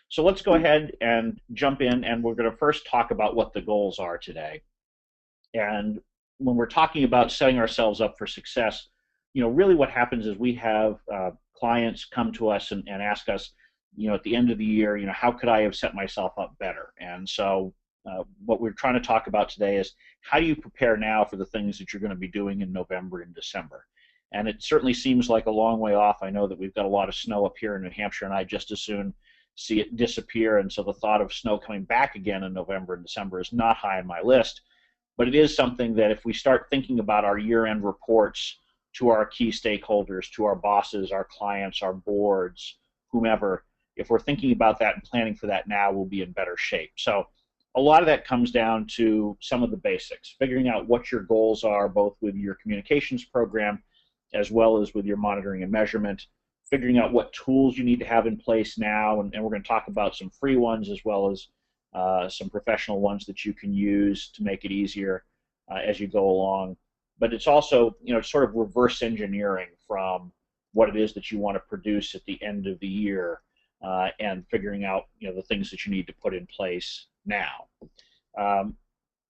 So let's go ahead and jump in, and we're going to first talk about what the goals are today. And when we're talking about setting ourselves up for success, really what happens is we have clients come to us and ask us, at the end of the year, how could I have set myself up better? And so what we're trying to talk about today is how do you prepare now for the things that you're going to be doing in November and December? And it certainly seems like a long way off. I know that we've got a lot of snow up here in New Hampshire, and I just as soon see it disappear. And so the thought of snow coming back again in November and December is not high on my list. But it is something that if we start thinking about our year-end reports to our key stakeholders, to our bosses, our clients, our boards, whomever, if we're thinking about that and planning for that now, we'll be in better shape. So a lot of that comes down to some of the basics, figuring out what your goals are, both with your communications program as well as with your monitoring and measurement, figuring out what tools you need to have in place now, and we're going to talk about some free ones as well as some professional ones that you can use to make it easier as you go along. But it's also, sort of reverse engineering from what it is that you want to produce at the end of the year and figuring out, the things that you need to put in place now.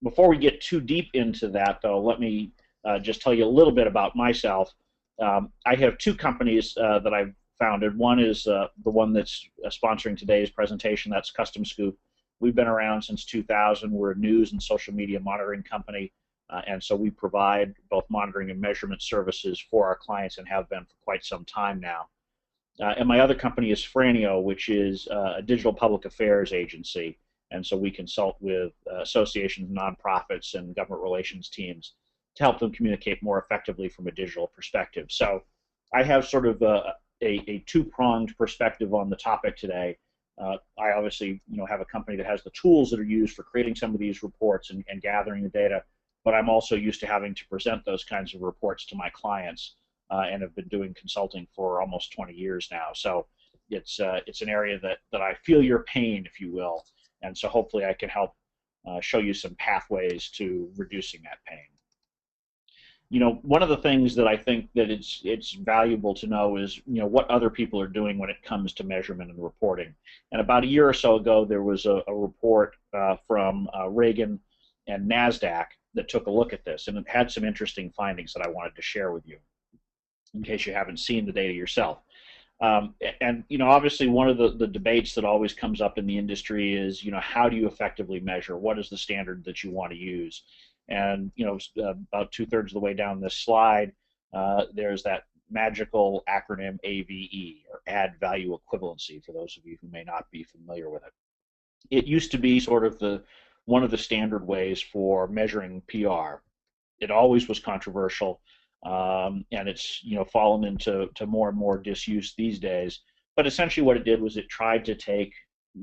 Before we get too deep into that, though, let me just tell you a little bit about myself. I have two companies that I've founded. One is the one that's sponsoring today's presentation. That's CustomScoop. We've been around since 2000. We're a news and social media monitoring company, and so we provide both monitoring and measurement services for our clients and have been for quite some time now. And my other company is Franio, which is a digital public affairs agency, and so we consult with associations, nonprofits, and government relations teams to help them communicate more effectively from a digital perspective. So I have sort of a two-pronged perspective on the topic today. I obviously, have a company that has the tools that are used for creating some of these reports and gathering the data, but I'm also used to having to present those kinds of reports to my clients and have been doing consulting for almost 20 years now. So it's an area that I feel your pain, if you will, and so hopefully I can help show you some pathways to reducing that pain. One of the things that I think that it's valuable to know is, what other people are doing when it comes to measurement and reporting. And about a year or so ago, there was a report from Reagan and NASDAQ that took a look at this, and it had some interesting findings that I wanted to share with you, in case you haven't seen the data yourself. Obviously one of the debates that always comes up in the industry is, how do you effectively measure? What is the standard that you want to use? And, about 2/3 of the way down this slide, there's that magical acronym AVE, or Add Value Equivalency, for those of you who may not be familiar with it. It used to be sort of one of the standard ways for measuring PR. It always was controversial. And it's fallen into more and more disuse these days. But essentially, what it did was it tried to take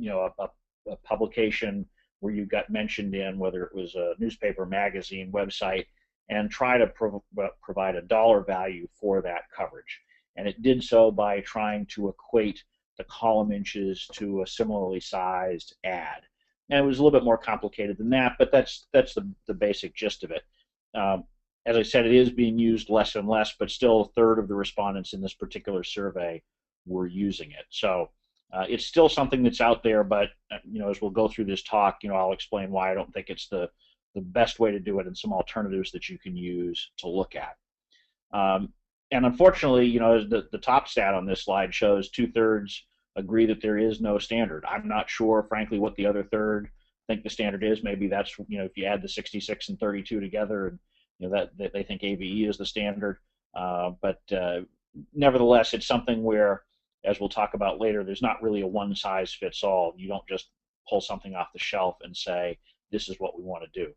a publication where you got mentioned in, whether it was a newspaper, magazine, website, and try to provide a dollar value for that coverage. And it did so by trying to equate the column inches to a similarly sized ad. And it was a little bit more complicated than that, but that's the basic gist of it. As I said, it is being used less and less, but still 1/3 of the respondents in this particular survey were using it. So it's still something that's out there, but as we'll go through this talk, I'll explain why I don't think it's the best way to do it, and some alternatives that you can use to look at. And unfortunately, the top stat on this slide shows 2/3 agree that there is no standard. I'm not sure, frankly, what the other third think the standard is. Maybe that's if you add the 66 and 32 together, and that they think AVE is the standard. But nevertheless, it's something where, as we'll talk about later, there's not really a one-size-fits-all. You don't just pull something off the shelf and say, this is what we want to do.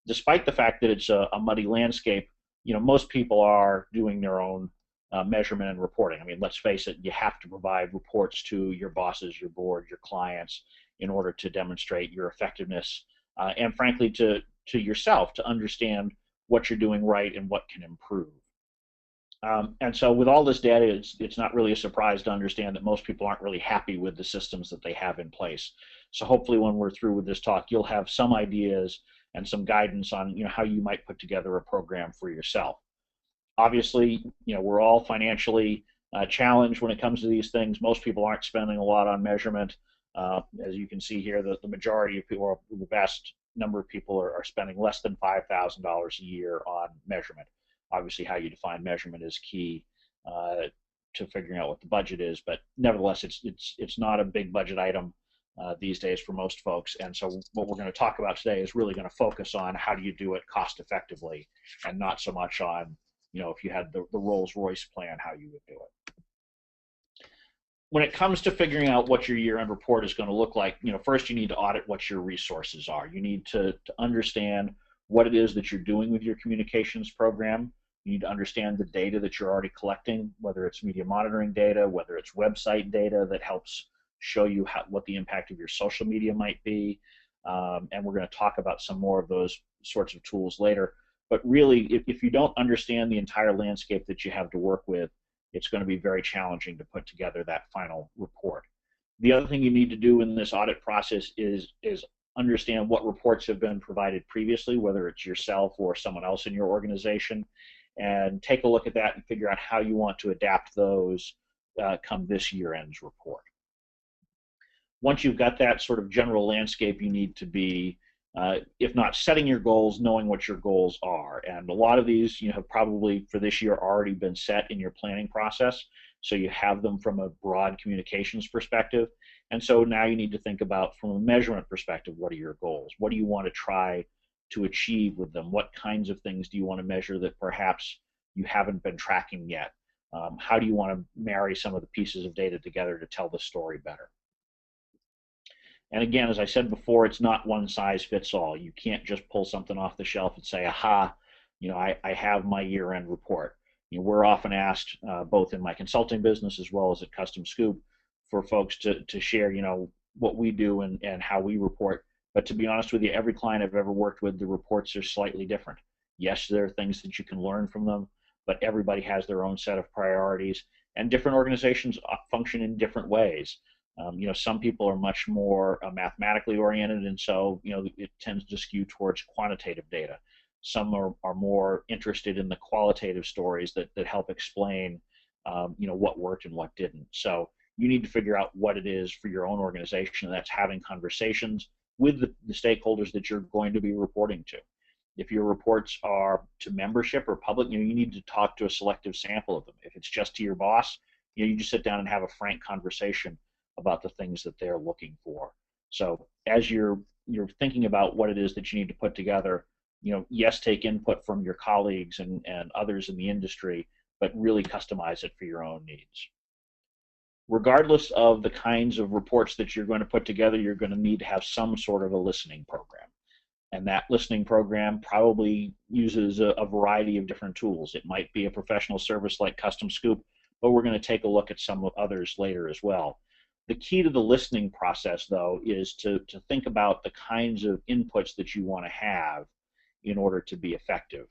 Despite the fact that it's a muddy landscape, most people are doing their own measurement and reporting. I mean, let's face it, you have to provide reports to your bosses, your board, your clients in order to demonstrate your effectiveness and, frankly, to yourself to understand what you're doing right and what can improve. And so with all this data, it's not really a surprise to understand that most people aren't really happy with the systems that they have in place. So hopefully when we're through with this talk, you'll have some ideas and some guidance on how you might put together a program for yourself. Obviously, we're all financially challenged when it comes to these things. Most people aren't spending a lot on measurement. As you can see here, the majority of people, or the vast number of people, are spending less than $5,000 a year on measurement. Obviously, how you define measurement is key to figuring out what the budget is, but nevertheless, it's not a big budget item these days for most folks. And so what we're going to talk about today is really going to focus on how do you do it cost effectively, and not so much on, if you had the Rolls Royce plan, how you would do it. When it comes to figuring out what your year-end report is going to look like, first you need to audit what your resources are. You need to understand what it is that you're doing with your communications program. You need to understand the data that you're already collecting, whether it's media monitoring data, whether it's website data that helps show you what the impact of your social media might be. And we're going to talk about some more of those sorts of tools later. But really, if you don't understand the entire landscape that you have to work with, it's going to be very challenging to put together that final report. The other thing you need to do in this audit process is understand what reports have been provided previously, whether it's yourself or someone else in your organization, and take a look at that and figure out how you want to adapt those come this year-end's report. Once you've got that sort of general landscape, you need to be, if not setting your goals, knowing what your goals are. And a lot of these have probably for this year already been set in your planning process, so you have them from a broad communications perspective. And so now you need to think about, from a measurement perspective, what are your goals? What do you want to try to achieve with them? What kinds of things do you want to measure that perhaps you haven't been tracking yet? How do you want to marry some of the pieces of data together to tell the story better? And again, as I said before, it's not one size fits all. You can't just pull something off the shelf and say, aha, I have my year-end report. We're often asked, both in my consulting business as well as at CustomScoop, for folks to share, what we do and how we report. But to be honest with you, every client I've ever worked with, the reports are slightly different. Yes, there are things that you can learn from them, but everybody has their own set of priorities, and different organizations function in different ways. Some people are much more mathematically oriented, and so it tends to skew towards quantitative data. Some are more interested in the qualitative stories that help explain what worked and what didn't. So you need to figure out what it is for your own organization, and that's having conversations with the stakeholders that you're going to be reporting to. If your reports are to membership or public, you need to talk to a selective sample of them. If it's just to your boss, you just sit down and have a frank conversation about the things that they're looking for. So as you're thinking about what it is that you need to put together, yes, take input from your colleagues and others in the industry, but really customize it for your own needs. Regardless of the kinds of reports that you're going to put together, you're going to need to have some sort of a listening program. And that listening program probably uses a variety of different tools. It might be a professional service like CustomScoop, but we're going to take a look at some others later as well. The key to the listening process, though, is to think about the kinds of inputs that you want to have in order to be effective.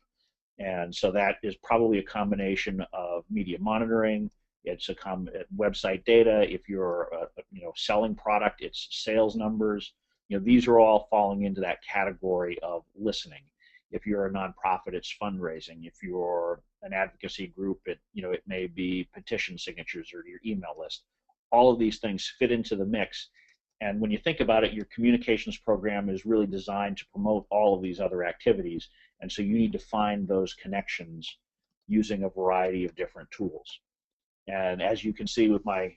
And so that is probably a combination of media monitoring. It's a website data. If you're selling product, it's sales numbers. These are all falling into that category of listening. If you're a nonprofit, it's fundraising. If you're an advocacy group, it may be petition signatures or your email list. All of these things fit into the mix. And when you think about it, your communications program is really designed to promote all of these other activities. And so you need to find those connections using a variety of different tools. And as you can see with my,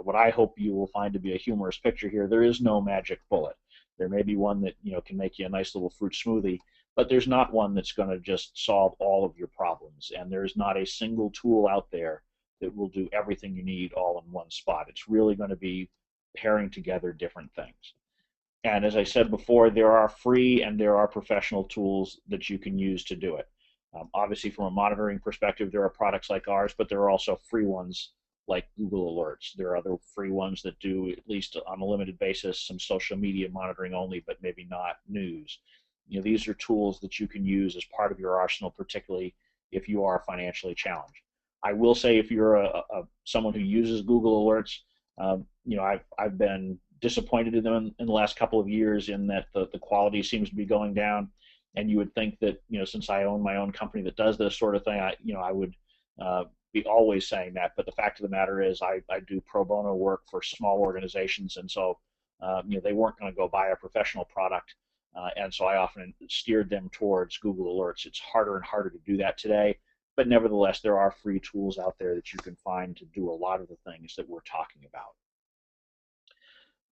what I hope you will find to be a humorous picture here, there is no magic bullet. There may be one that can make you a nice little fruit smoothie, but there's not one that's going to just solve all of your problems. And there's not a single tool out there that will do everything you need all in one spot. It's really going to be pairing together different things. And as I said before, there are free and there are professional tools that you can use to do it. Obviously, from a monitoring perspective, there are products like ours, but there are also free ones like Google Alerts. There are other free ones that do, at least on a limited basis, some social media monitoring only, but maybe not news. These are tools that you can use as part of your arsenal, particularly if you are financially challenged. I will say, if you're someone who uses Google Alerts, I've been disappointed in them in the last couple of years, in that the quality seems to be going down. And you would think that since I own my own company that does this sort of thing, I would be always saying that. But the fact of the matter is, I do pro bono work for small organizations, and so They weren't going to go buy a professional product, and so I often steered them towards Google Alerts. It's harder and harder to do that today, but nevertheless, there are free tools out there that you can find to do a lot of the things that we're talking about.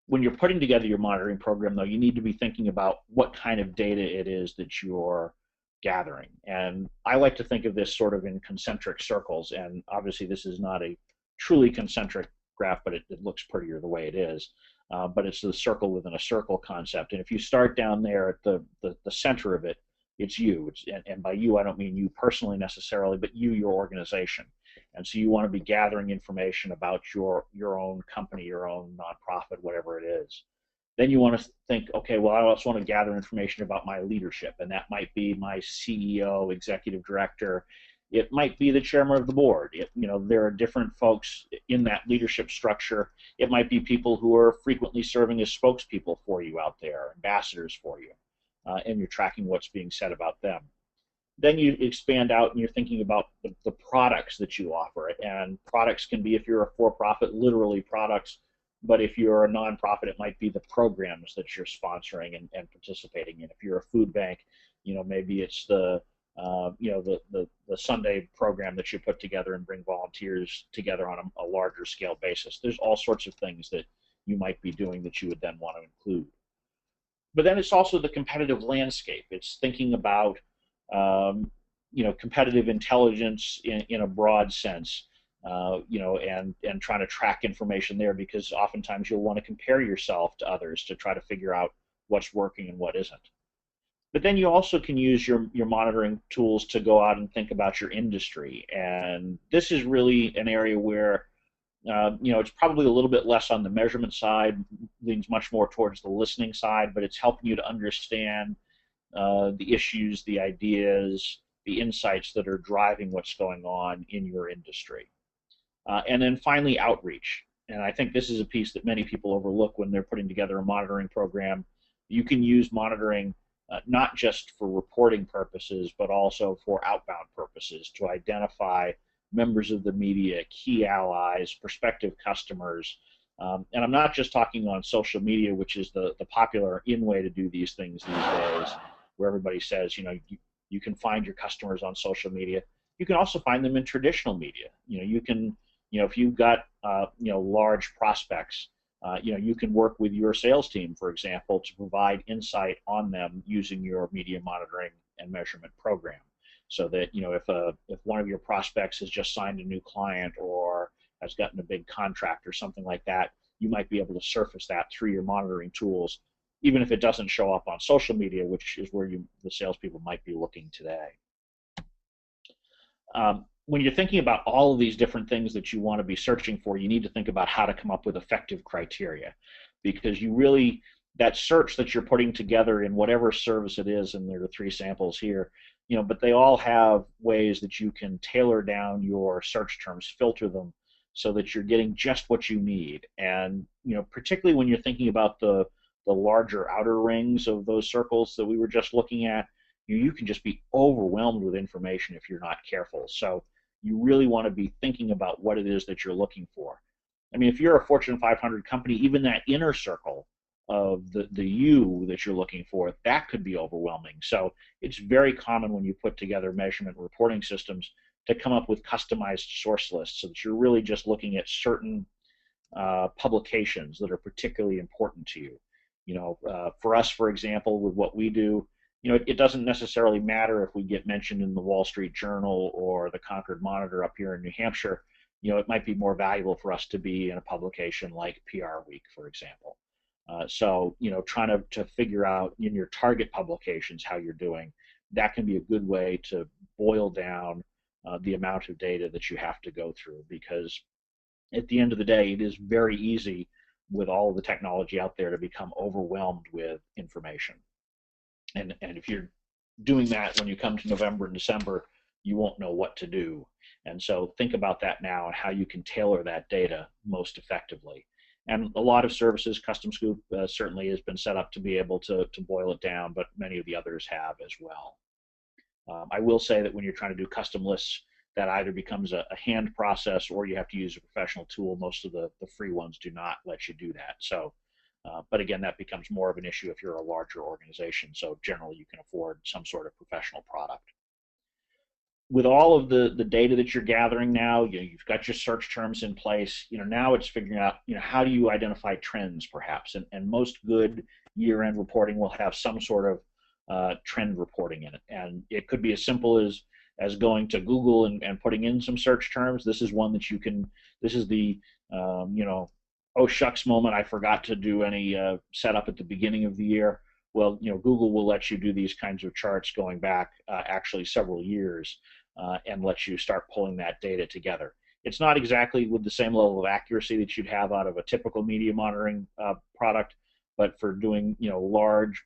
When you're putting together your monitoring program, though, you need to be thinking about what kind of data it is that you're gathering. And I like to think of this sort of in concentric circles. And obviously, this is not a truly concentric graph, but it looks prettier the way it is. But it's the circle within a circle concept. And if you start down there at the center of it, it's you. And by you, I don't mean you personally necessarily, but you, your organization. And so you want to be gathering information about your own company, your own nonprofit, whatever it is. Then you want to think, okay, well, I also want to gather information about my leadership, and that might be my CEO, executive director. It might be the chairman of the board. There are different folks in that leadership structure. It might be people who are frequently serving as spokespeople for you out there, ambassadors for you, and you're tracking what's being said about them. Then you expand out and you're thinking about the products that you offer. And products can be, if you're a for-profit, literally products, but if you're a nonprofit, it might be the programs that you're sponsoring and participating in. If you're a food bank, maybe it's the Sunday program that you put together and bring volunteers together on a larger scale basis. There's all sorts of things that you might be doing that you would then want to include. But then it's also the competitive landscape. It's thinking about competitive intelligence in a broad sense, and trying to track information there, because oftentimes you'll want to compare yourself to others to try to figure out what's working and what isn't. But then you also can use your monitoring tools to go out and think about your industry. And this is really an area where it's probably a little bit less on the measurement side, leans much more towards the listening side, but it's helping you to understand the issues, the ideas, the insights that are driving what's going on in your industry. And then finally, outreach. And I think this is a piece that many people overlook when they're putting together a monitoring program. You can use monitoring not just for reporting purposes, but also for outbound purposes, to identify members of the media, key allies, prospective customers. And I'm not just talking on social media, which is the popular in way to do these things these days, where everybody says, you can find your customers on social media. You can also find them in traditional media. You can, if you've got, large prospects, you can work with your sales team, for example, to provide insight on them using your media monitoring and measurement program. So that, if one of your prospects has just signed a new client or has gotten a big contract or something like that, you might be able to surface that through your monitoring tools, even if it doesn't show up on social media, which is where the salespeople might be looking today. When you're thinking about all of these different things that you want to be searching for, you need to think about how to come up with effective criteria, because that search that you're putting together in whatever service it is, and there are 3 samples here, but they all have ways that you can tailor down your search terms, filter them, so that you're getting just what you need. And particularly when you're thinking about the larger outer rings of those circles that we were just looking at, you can just be overwhelmed with information if you're not careful. So you really want to be thinking about what it is that you're looking for. I mean, if you're a Fortune 500 company, even that inner circle of the you that you're looking for, that could be overwhelming. So it's very common when you put together measurement reporting systems to come up with customized source lists, so that you're really just looking at certain publications that are particularly important to you. For us, for example, with what we do, it doesn't necessarily matter if we get mentioned in the Wall Street Journal or the Concord Monitor up here in New Hampshire. It might be more valuable for us to be in a publication like PR Week, for example. So, trying to figure out in your target publications how you're doing, that can be a good way to boil down the amount of data that you have to go through, because at the end of the day, it is very easy with all of the technology out there to become overwhelmed with information. And if you're doing that when you come to November and December, you won't know what to do. And so think about that now and how you can tailor that data most effectively. And a lot of services, CustomScoop certainly has been set up to be able to boil it down, but many of the others have as well. I will say that when you're trying to do custom lists, that either becomes a hand process or you have to use a professional tool. Most of the free ones do not let you do that. So But again, that becomes more of an issue if you're a larger organization. So generally, you can afford some sort of professional product. With all of the data that you're gathering now, you've got your search terms in place. Now it's figuring out, how do you identify trends, perhaps? And most good year-end reporting will have some sort of trend reporting in it. And it could be as simple as going to Google and putting in some search terms. This is one that you can. This is the oh shucks moment. I forgot to do any setup at the beginning of the year. Well, Google will let you do these kinds of charts going back actually several years and let you start pulling that data together. It's not exactly with the same level of accuracy that you'd have out of a typical media monitoring product, but for doing large,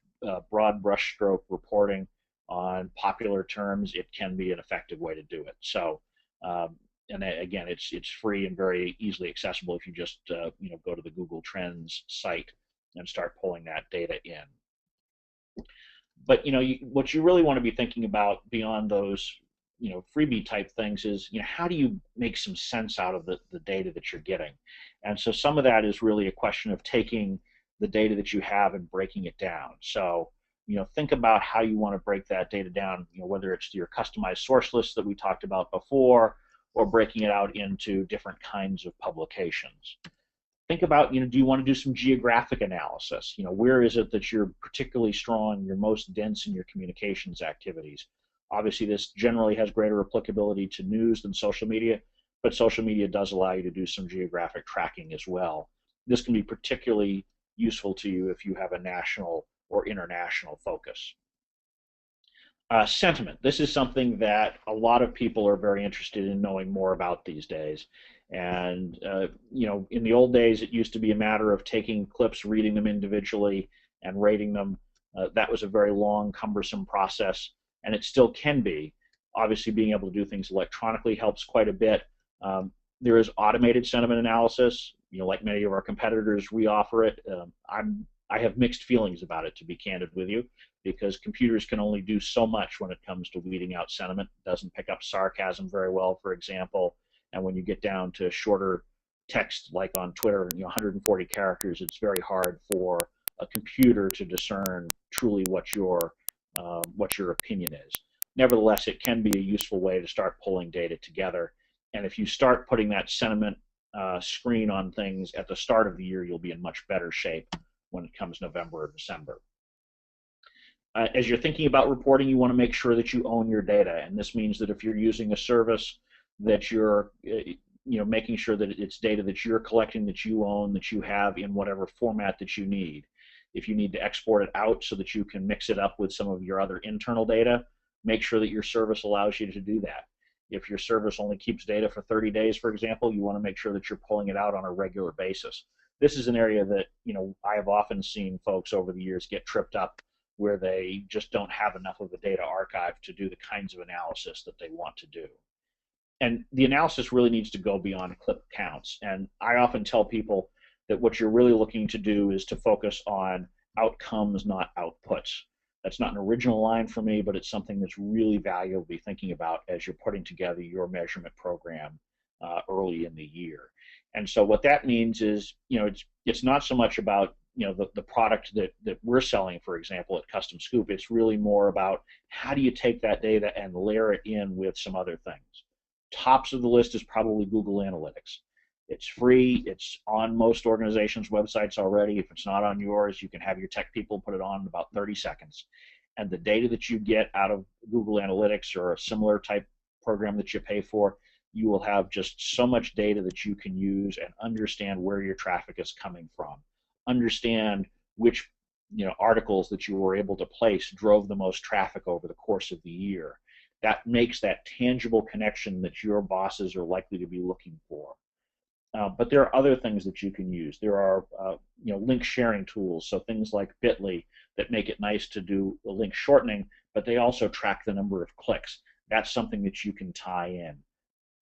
broad brushstroke reporting on popular terms, it can be an effective way to do it. So, and again, it's free and very easily accessible if you just go to the Google Trends site and start pulling that data in. But what you really want to be thinking about beyond those freebie type things is how do you make some sense out of the data that you're getting? And so some of that is really a question of taking the data that you have and breaking it down. So think about how you want to break that data down, whether it's your customized source list that we talked about before, or breaking it out into different kinds of publications. Think about, do you want to do some geographic analysis? Where is it that you're particularly strong, you're most dense in your communications activities? Obviously, this generally has greater applicability to news than social media, but social media does allow you to do some geographic tracking as well. This can be particularly useful to you if you have a national or international focus. Sentiment. This is something that a lot of people are very interested in knowing more about these days. And in the old days, it used to be a matter of taking clips, reading them individually, and rating them. That was a very long, cumbersome process, and it still can be. Obviously, being able to do things electronically helps quite a bit. There is automated sentiment analysis. Like many of our competitors, we offer it. I have mixed feelings about it, to be candid with you, because computers can only do so much when it comes to weeding out sentiment. It doesn't pick up sarcasm very well, for example. And when you get down to shorter text, like on Twitter, 140 characters, it's very hard for a computer to discern truly what your opinion is. Nevertheless, it can be a useful way to start pulling data together. And if you start putting that sentiment screen on things at the start of the year, you'll be in much better shape when it comes November or December. As you're thinking about reporting, you want to make sure that you own your data. And this means that if you're using a service, that you're making sure that it's data that you're collecting, that you own, that you have in whatever format that you need. If you need to export it out so that you can mix it up with some of your other internal data, make sure that your service allows you to do that. If your service only keeps data for 30 days, for example, you want to make sure that you're pulling it out on a regular basis. This is an area that I have often seen folks over the years get tripped up, where they just don't have enough of the data archive to do the kinds of analysis that they want to do. And the analysis really needs to go beyond clip counts. And I often tell people that what you're really looking to do is to focus on outcomes, not outputs. That's not an original line for me, but it's something that's really valuable to be thinking about as you're putting together your measurement program early in the year. And so what that means is, it's not so much about the product that we're selling, for example, at CustomScoop. It's really more about how do you take that data and layer it in with some other things. Tops of the list is probably Google Analytics. It's free. It's on most organizations' websites already. If it's not on yours, you can have your tech people put it on in about 30 seconds. And the data that you get out of Google Analytics or a similar type program that you pay for, you will have just so much data that you can use and understand where your traffic is coming from. Understand which articles that you were able to place drove the most traffic over the course of the year. That makes that tangible connection that your bosses are likely to be looking for. But there are other things that you can use. There are link sharing tools, so things like Bitly that make it nice to do the link shortening, but they also track the number of clicks. That's something that you can tie in.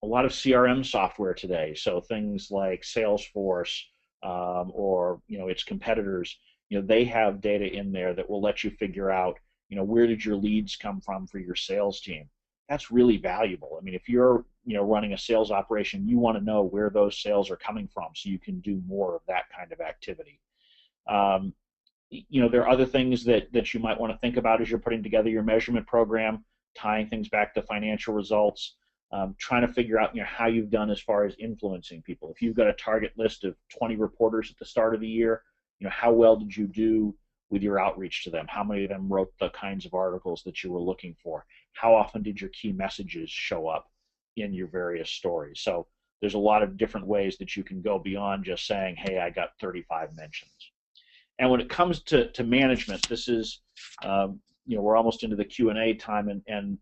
A lot of CRM software today, so things like Salesforce or its competitors, they have data in there that will let you figure out where did your leads come from for your sales team. That's really valuable. I mean, if you're running a sales operation, you want to know where those sales are coming from so you can do more of that kind of activity. Um, there are other things that you might want to think about as you're putting together your measurement program, tying things back to financial results, trying to figure out how you've done as far as influencing people. If you've got a target list of 20 reporters at the start of the year, how well did you do with your outreach to them? How many of them wrote the kinds of articles that you were looking for? How often did your key messages show up in your various stories? So there's a lot of different ways that you can go beyond just saying, hey, I got 35 mentions. And when it comes to management, this is, we're almost into the Q&A time, and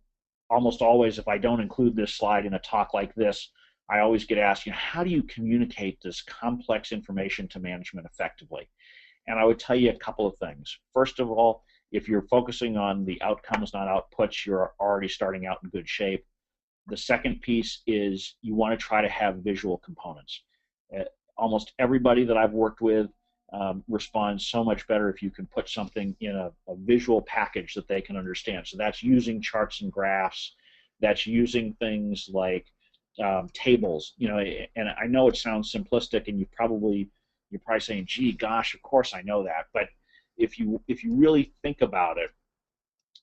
almost always, if I don't include this slide in a talk like this, I always get asked, how do you communicate this complex information to management effectively? And I would tell you a couple of things. First of all, if you're focusing on the outcomes, not outputs, you're already starting out in good shape. The second piece is you want to try to have visual components. Almost everybody that I've worked with responds so much better if you can put something in a visual package that they can understand. So that's using charts and graphs. That's using things like tables. And I know it sounds simplistic, and you're probably saying, "Gee, gosh, of course I know that." But if you really think about it,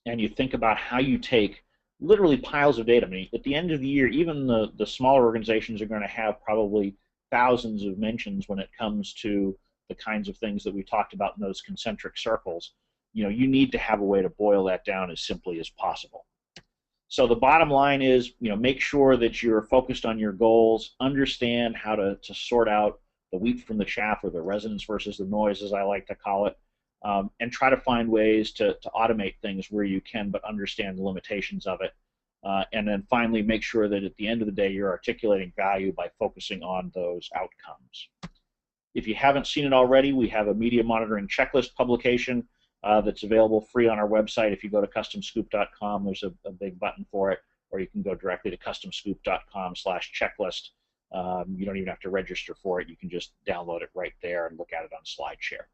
and you think about how you take literally piles of data. I mean, at the end of the year, even the smaller organizations are going to have probably thousands of mentions when it comes to the kinds of things that we talked about in those concentric circles. You need to have a way to boil that down as simply as possible. So the bottom line is, make sure that you're focused on your goals, understand how to sort out the wheat from the chaff, or the resonance versus the noise, as I like to call it, and try to find ways to automate things where you can, but understand the limitations of it. And then finally, make sure that at the end of the day, you're articulating value by focusing on those outcomes. If you haven't seen it already, we have a media monitoring checklist publication that's available free on our website. If you go to CustomScoop.com, there's a big button for it, or you can go directly to CustomScoop.com/checklist. You don't even have to register for it. You can just download it right there and look at it on SlideShare.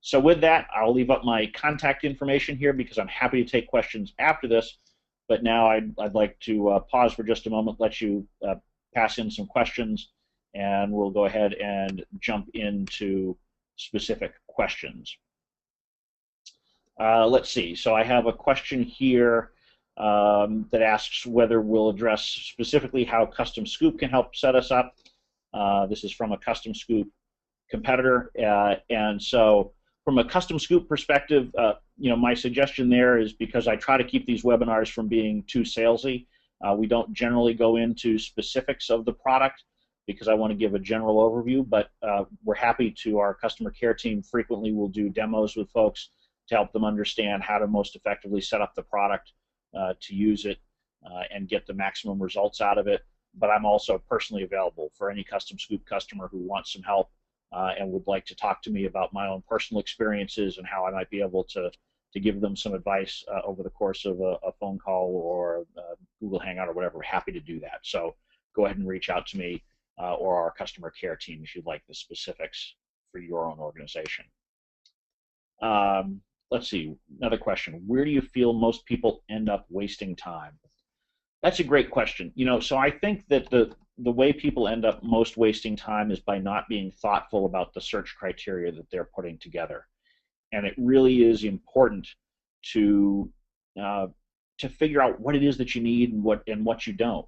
So with that, I'll leave up my contact information here because I'm happy to take questions after this. But now I'd like to pause for just a moment, let you pass in some questions, and we'll go ahead and jump into specific questions. Let's see. So I have a question here that asks whether we'll address specifically how CustomScoop can help set us up. This is from a CustomScoop competitor, and so from a CustomScoop perspective, my suggestion there is, because I try to keep these webinars from being too salesy, we don't generally go into specifics of the product because I want to give a general overview, but we're happy to, our customer care team frequently will do demos with folks to help them understand how to most effectively set up the product to use it and get the maximum results out of it. But I'm also personally available for any CustomScoop customer who wants some help and would like to talk to me about my own personal experiences and how I might be able to give them some advice over the course of a phone call or a Google Hangout or whatever. We're happy to do that. So go ahead and reach out to me or our customer care team if you'd like the specifics for your own organization. Let's see, another question. Where do you feel most people end up wasting time? That's a great question. So I think that the way people end up most wasting time is by not being thoughtful about the search criteria that they're putting together. And it really is important to figure out what it is that you need and what you don't.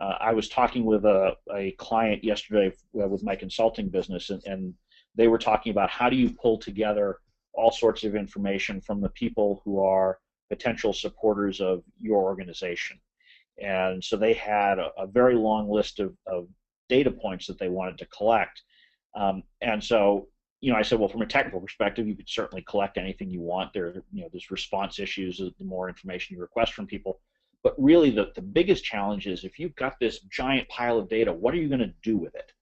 I was talking with a client yesterday with my consulting business, and they were talking about how do you pull together all sorts of information from the people who are potential supporters of your organization. And so they had a very long list of data points that they wanted to collect. And so, I said, well, from a technical perspective, you could certainly collect anything you want. There's response issues, the more information you request from people. But really, the biggest challenge is if you've got this giant pile of data, what are you going to do with it?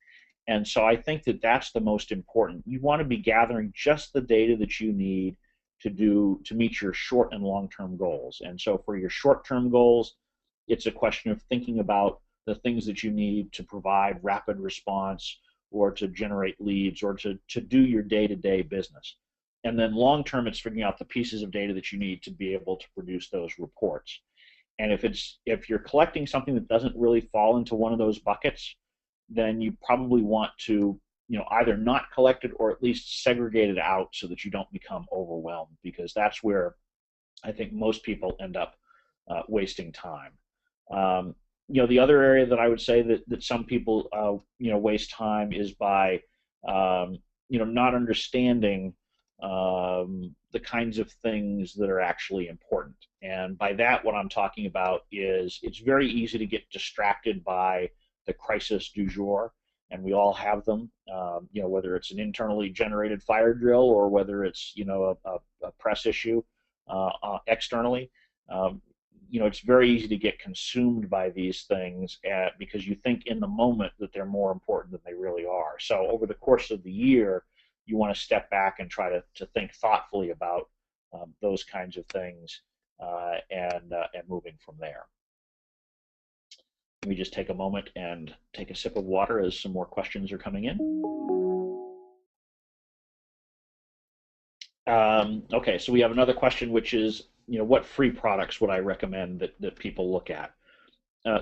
And so I think that that's the most important. You want to be gathering just the data that you need to meet your short and long-term goals. And so for your short-term goals, it's a question of thinking about the things that you need to provide rapid response or to generate leads or to do your day-to-day business. And then long-term, it's figuring out the pieces of data that you need to be able to produce those reports. And if you're collecting something that doesn't really fall into one of those buckets, then you probably want to either not collected or at least segregated out so that you don't become overwhelmed, because that's where I think most people end up wasting time. Um, the other area that I would say that some people waste time is by not understanding the kinds of things that are actually important. And by that, what I'm talking about is it's very easy to get distracted by the crisis du jour, and we all have them. Whether it's an internally generated fire drill or whether it's a press issue externally. Um, it's very easy to get consumed by these things because you think in the moment that they're more important than they really are. So over the course of the year, you want to step back and try to think thoughtfully about those kinds of things and moving from there. Let me just take a moment and take a sip of water as some more questions are coming in. Okay, so we have another question, which is, what free products would I recommend that people look at?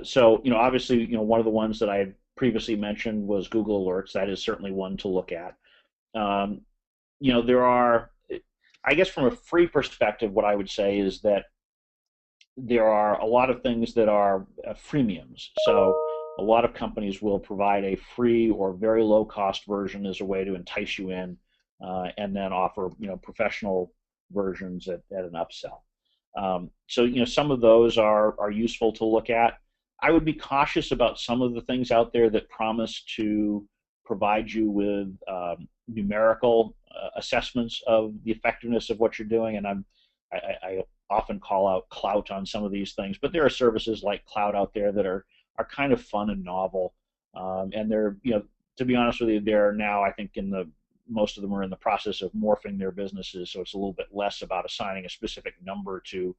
So, obviously, one of the ones that I had previously mentioned was Google Alerts. That is certainly one to look at. Um, there are, I guess, from a free perspective, what I would say is that there are a lot of things that are freemiums. So a lot of companies will provide a free or very low cost version as a way to entice you in, and then offer professional versions at an upsell. So some of those are useful to look at. I would be cautious about some of the things out there that promise to provide you with numerical assessments of the effectiveness of what you're doing, and I often call out clout on some of these things, but there are services like Cloud out there that are kind of fun and novel, and they're to be honest with you, they're now, I think, most of them are in the process of morphing their businesses, so it's a little bit less about assigning a specific number to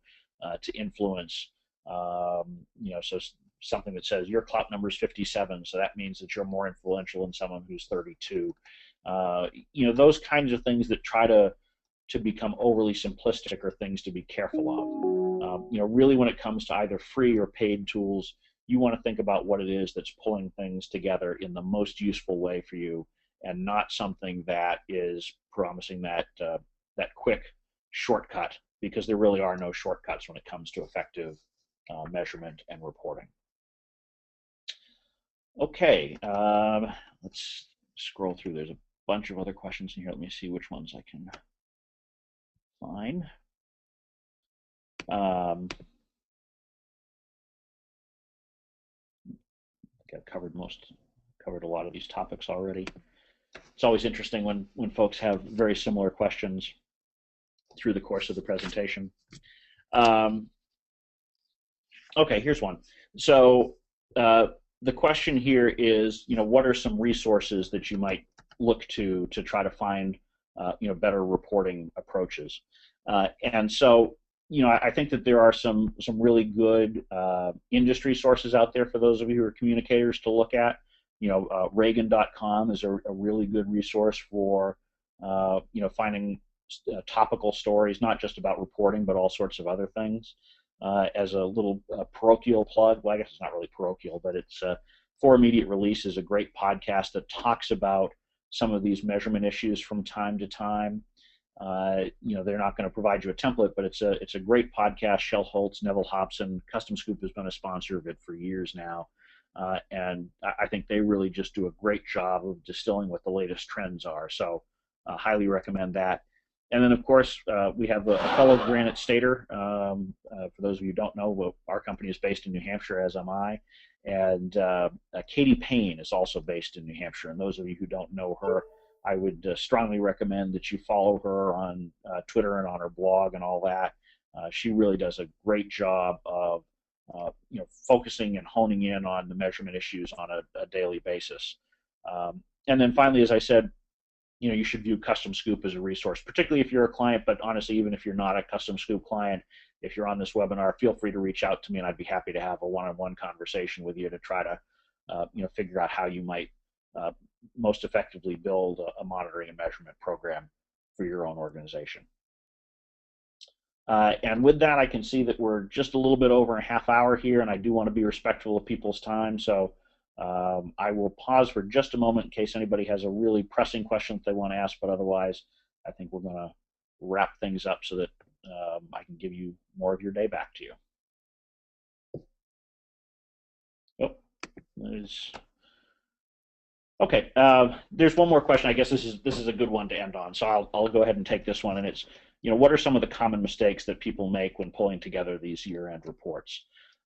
influence. So something that says your clout number is 57, so that means that you're more influential than someone who's 32. Those kinds of things that try to become overly simplistic are things to be careful of. Really, when it comes to either free or paid tools, you want to think about what it is that's pulling things together in the most useful way for you, and not something that is promising that quick shortcut, because there really are no shortcuts when it comes to effective measurement and reporting. Okay, let's scroll through. There's a bunch of other questions in here. Let me see which ones I can find. I think I've covered a lot of these topics already. It's always interesting when folks have very similar questions through the course of the presentation. Okay, here's one. So the question here is, what are some resources that you might look to try to find, better reporting approaches? And so, I think that there are some really good industry sources out there for those of you who are communicators to look at. Reagan.com is a really good resource for, finding topical stories, not just about reporting, but all sorts of other things. As a little parochial plug, well, I guess it's not really parochial, but it's For Immediate Release is a great podcast that talks about some of these measurement issues from time to time. They're not going to provide you a template, but it's a great podcast. Shel Holtz, Neville Hobson, CustomScoop has been a sponsor of it for years now, and I think they really just do a great job of distilling what the latest trends are. So, highly recommend that. And then, of course, we have a fellow Granite Stater. For those of you who don't know, our company is based in New Hampshire, as am I. And Katie Payne is also based in New Hampshire. And those of you who don't know her, I would strongly recommend that you follow her on Twitter and on her blog and all that. She really does a great job of focusing and honing in on the measurement issues on a daily basis. And then finally, as I said, you should view CustomScoop as a resource, particularly if you're a client, but honestly, even if you're not a CustomScoop client, if you're on this webinar, feel free to reach out to me, and I'd be happy to have a one-on-one conversation with you to try to figure out how you might most effectively build a monitoring and measurement program for your own organization. And with that, I can see that we're just a little bit over a half hour here, and I do want to be respectful of people's time. So I will pause for just a moment in case anybody has a really pressing question that they want to ask, but otherwise, I think we're going to wrap things up so that I can give you more of your day back to you. Oh, there's okay. There's one more question. I guess this is a good one to end on. So I'll go ahead and take this one. And it's, what are some of the common mistakes that people make when pulling together these year-end reports?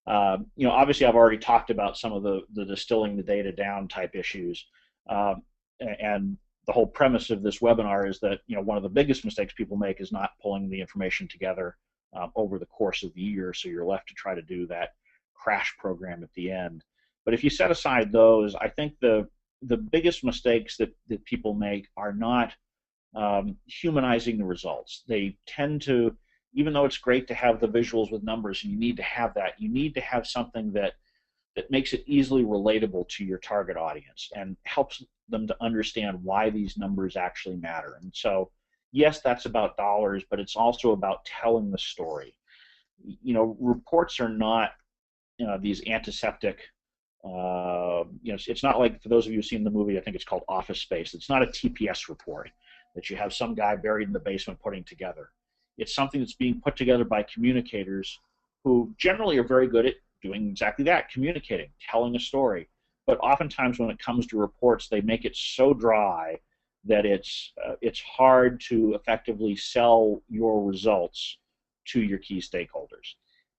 Obviously I've already talked about some of the distilling the data down type issues, and the whole premise of this webinar is that one of the biggest mistakes people make is not pulling the information together over the course of the year. So you're left to try to do that crash program at the end. But if you set aside those, I think the biggest mistakes that people make are not humanizing the results. They tend to, even though it's great to have the visuals with numbers, and you need to have that, you need to have something that makes it easily relatable to your target audience and helps them to understand why these numbers actually matter. And so, yes, that's about dollars, but it's also about telling the story. Reports are not these antiseptic. It's not like, for those of you who've seen the movie, I think it's called Office Space. It's not a TPS report that you have some guy buried in the basement putting together. It's something that's being put together by communicators who generally are very good at doing exactly that, communicating, telling a story. But oftentimes when it comes to reports, they make it so dry that it's hard to effectively sell your results to your key stakeholders.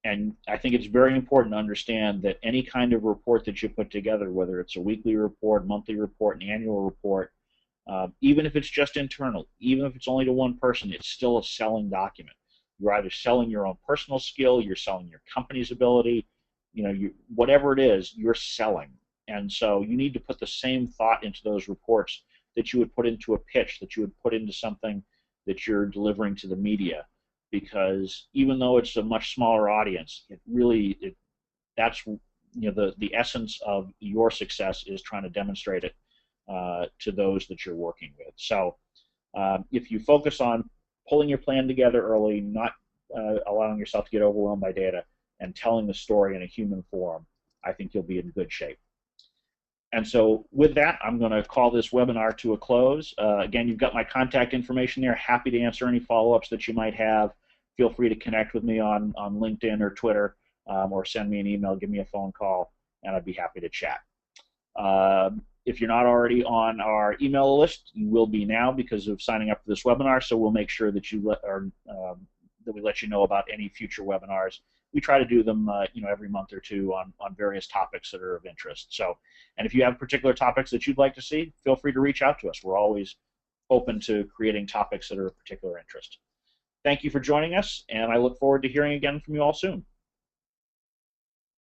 And I think it's very important to understand that any kind of report that you put together, whether it's a weekly report, monthly report, an annual report, even if it's just internal, even if it's only to one person, it's still a selling document. You're either selling your own personal skill, you're selling your company's ability, whatever it is, you're selling. And so you need to put the same thought into those reports that you would put into a pitch, that you would put into something that you're delivering to the media. Because even though it's a much smaller audience, that's the essence of your success is trying to demonstrate it to those that you're working with. So if you focus on pulling your plan together early, not allowing yourself to get overwhelmed by data, and telling the story in a human form, I think you'll be in good shape. And so with that, I'm going to call this webinar to a close. Again, you've got my contact information there. Happy to answer any follow-ups that you might have. Feel free to connect with me on LinkedIn or Twitter, or send me an email, give me a phone call, and I'd be happy to chat. If you're not already on our email list, you will be now because of signing up for this webinar. So we'll make sure that that we let you know about any future webinars. We try to do them, every month or two on various topics that are of interest. So, and if you have particular topics that you'd like to see, feel free to reach out to us. We're always open to creating topics that are of particular interest. Thank you for joining us, and I look forward to hearing again from you all soon.